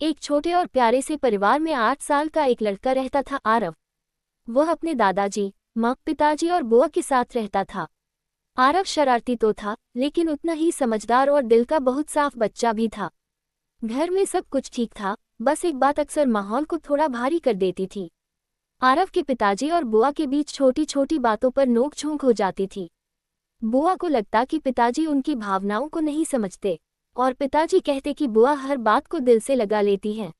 एक छोटे और प्यारे से परिवार में 8 साल का एक लड़का रहता था, आरव। वह अपने दादाजी, माँ, पिताजी और बुआ के साथ रहता था। आरव शरारती तो था, लेकिन उतना ही समझदार और दिल का बहुत साफ बच्चा भी था। घर में सब कुछ ठीक था, बस एक बात अक्सर माहौल को थोड़ा भारी कर देती थी। आरव के पिताजी और बुआ के बीच छोटी छोटी बातों पर नोक-झोंक हो जाती थी। बुआ को लगता कि पिताजी उनकी भावनाओं को नहीं समझते, और पिताजी कहते कि बुआ हर बात को दिल से लगा लेती हैं।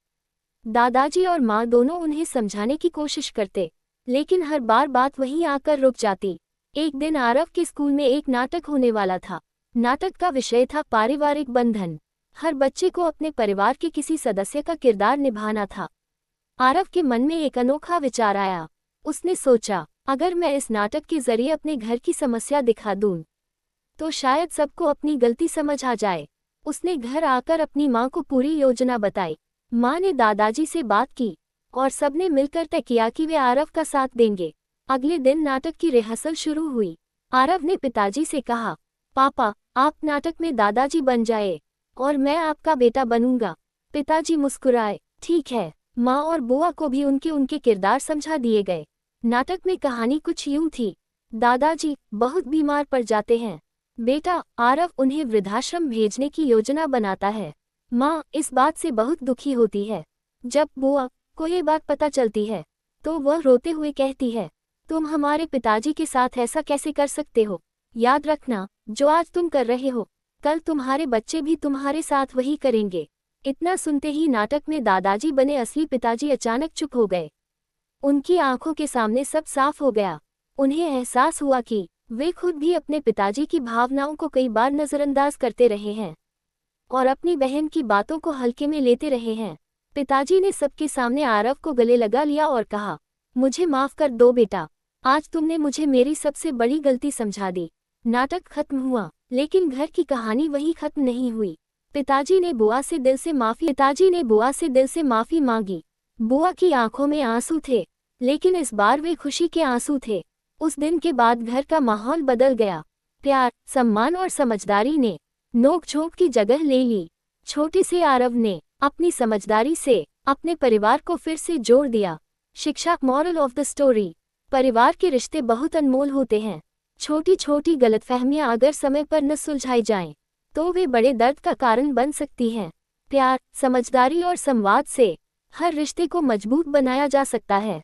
दादाजी और माँ दोनों उन्हें समझाने की कोशिश करते, लेकिन हर बार बात वहीं आकर रुक जाती। एक दिन आरव के स्कूल में एक नाटक होने वाला था। नाटक का विषय था पारिवारिक बंधन। हर बच्चे को अपने परिवार के किसी सदस्य का किरदार निभाना था। आरव के मन में एक अनोखा विचार आया। उसने सोचा, अगर मैं इस नाटक के जरिए अपने घर की समस्या दिखा दूं, तो शायद सबको अपनी गलती समझ आ जाए। उसने घर आकर अपनी माँ को पूरी योजना बताई। माँ ने दादाजी से बात की और सबने मिलकर तय किया कि वे आरव का साथ देंगे। अगले दिन नाटक की रिहर्सल शुरू हुई। आरव ने पिताजी से कहा, पापा, आप नाटक में दादाजी बन जाए और मैं आपका बेटा बनूंगा। पिताजी मुस्कुराए। ठीक है। माँ और बुआ को भी उनके उनके किरदार समझा दिए गए। नाटक में कहानी कुछ यूं थी। दादाजी बहुत बीमार पड़ जाते हैं। बेटा आरव उन्हें वृद्धाश्रम भेजने की योजना बनाता है। माँ इस बात से बहुत दुखी होती है। जब बुआ को ये बात पता चलती है, तो वह रोते हुए कहती है, तुम हमारे पिताजी के साथ ऐसा कैसे कर सकते हो? याद रखना, जो आज तुम कर रहे हो, कल तुम्हारे बच्चे भी तुम्हारे साथ वही करेंगे। इतना सुनते ही नाटक में दादाजी बने असली पिताजी अचानक चुप हो गए। उनकी आंखों के सामने सब साफ हो गया। उन्हें एहसास हुआ कि वे खुद भी अपने पिताजी की भावनाओं को कई बार नज़रअंदाज करते रहे हैं और अपनी बहन की बातों को हल्के में लेते रहे हैं। पिताजी ने सबके सामने आरव को गले लगा लिया और कहा, मुझे माफ़ कर दो बेटा, आज तुमने मुझे मेरी सबसे बड़ी गलती समझा दी। नाटक खत्म हुआ, लेकिन घर की कहानी वहीं खत्म नहीं हुई। पिताजी ने बुआ से दिल से माफ़ी मांगी। बुआ की आंखों में आंसू थे, लेकिन इस बार वे खुशी के आंसू थे। उस दिन के बाद घर का माहौल बदल गया। प्यार, सम्मान और समझदारी ने नोक-झोंक की जगह ले ली। छोटे से आरव ने अपनी समझदारी से अपने परिवार को फिर से जोड़ दिया। शिक्षा, मॉरल ऑफ द स्टोरी, परिवार के रिश्ते बहुत अनमोल होते हैं। छोटी छोटी गलतफहमियां अगर समय पर न सुलझाई जाएं, तो वे बड़े दर्द का कारण बन सकती हैं। प्यार, समझदारी और संवाद से हर रिश्ते को मजबूत बनाया जा सकता है।